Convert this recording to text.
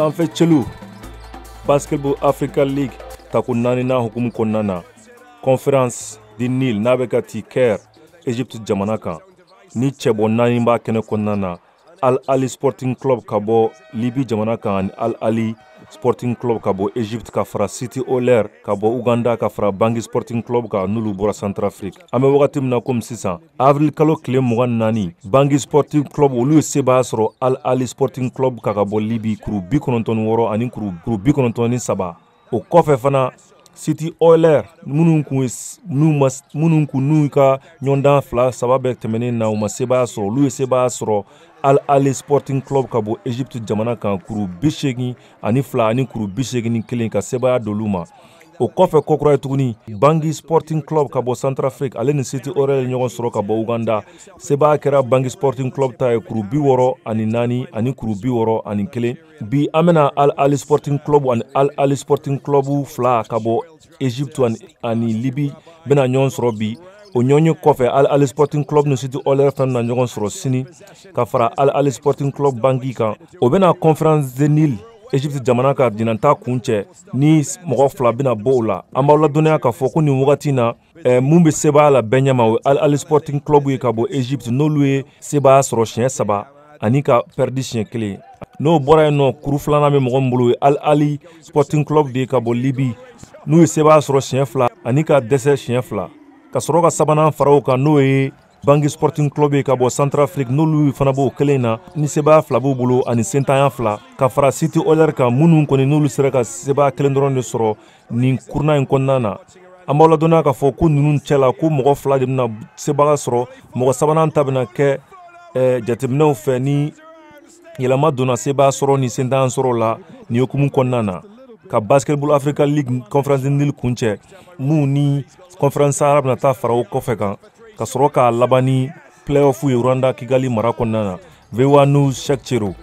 sanfɛ celu Basketball Africa League tako naani na hukumu kɔnɔna na Conference du Nil n'a bɛ ka ti Caire Egypte jamana kan ni cɛbɔ naani b'a kɛnɛ kɔnɔna na Al Ali Sporting Club ka bɔ Libi jamana kan ani Al Ali Sporting Club ka bɔ Egypte ka fara City Oler ka bɔ Uganda ka fara Bangui Sporting Club ka n'olu bɔra Centrafrique. An bɛ wagati min na komi sisan avril kalo tile 24 Bangui Sporting Club olu ye sebaya sɔrɔ Al Ali Sporting Club ka bɔ Libi kuru 96 ani kuru 93. O kɔfɛ fana City Oiler minnu ka ɲɔgɔndan 2-3 bɛɛ tɛmɛnen na u ma sebaya sɔrɔ olu ye sebaya sɔrɔ Al Ali Sporting Club ka bɔ Egypte jamana kan kuru 82 ani kuru 81 ka sebaya d'olu ma. O kɔfɛ kokura ye tuguni Bangui Sporting Club ka bɔ Centrafrique ale ni City Oiler ɲɔgɔn sɔrɔ ka bɔ Uganda. Sebaya kɛra Bangui Sporting Club ta ye kuru 64 ani kuru 61. Bi an bɛna Al Ali Sporting Club ani Al Ali Sporting Club 2 ka bɔ Egypte ani Libi bɛna ɲɔgɔn sɔrɔ bi. O ɲɔgɔnye kɔfɛ Al Ali Sporting Club ni City Oiler fana na ɲɔgɔn sɔrɔ sini ka fara Al Ali Sporting Club Bangui kan. O bɛna Conference du Nil Egypte jamana ka dinanta kun cɛ ni mɔgɔ 2 bɛna bɔ o la. An b'aw ladɔnniya k'a fɔ ko nin wagati na mun bɛ sebaya la bɛɛ ɲɛma o Al Ali Sporting Club ye ka bɔ Egypte n'olu ye sebaya sɔrɔ siɲɛ 3 ani ka perdi siɲɛ 1. N'o bɔra yen nɔ kuru 2nan bɛ mɔgɔ min bolo Al Ali Sporting Club de ka bɔ Libi n'u ye sebaya sɔrɔ siɲɛ 2 ani ka dɛsɛ siɲɛ 2. Ka sɔrɔ ka sabanan fara o kan n'o ye Bangui Sporting Club ye ka bɔ Centrafrique n'olu fana b'o kelen na ni sebaya 2 b'u bolo ani sentanya 2 ka fara City Oiler kan minnu kɔni n'olu sera ka sebaya 1 dɔrɔn de sɔrɔ nin kuruna in kɔnɔna na. An b'aw ladɔnniya k'a fɔ ko ninnu cɛla ko mɔgɔ 2 de bɛna sebaya sɔrɔ mɔgɔ sabanan ta bɛna kɛ jateminɛw fɛ ni yɛlɛma donna sebaya sɔrɔ ni sentanya sɔrɔ la nin hukumu kɔnɔna na ka Basketball Africa League Conference du Nil kun cɛ mun ni Conference Sahara bɛna taa fara o kɔfɛ kan ka sɔrɔ k'a laban ni playoff ye Rwanda Kigali mara kɔnɔna na. VOA News Cheikh Chero.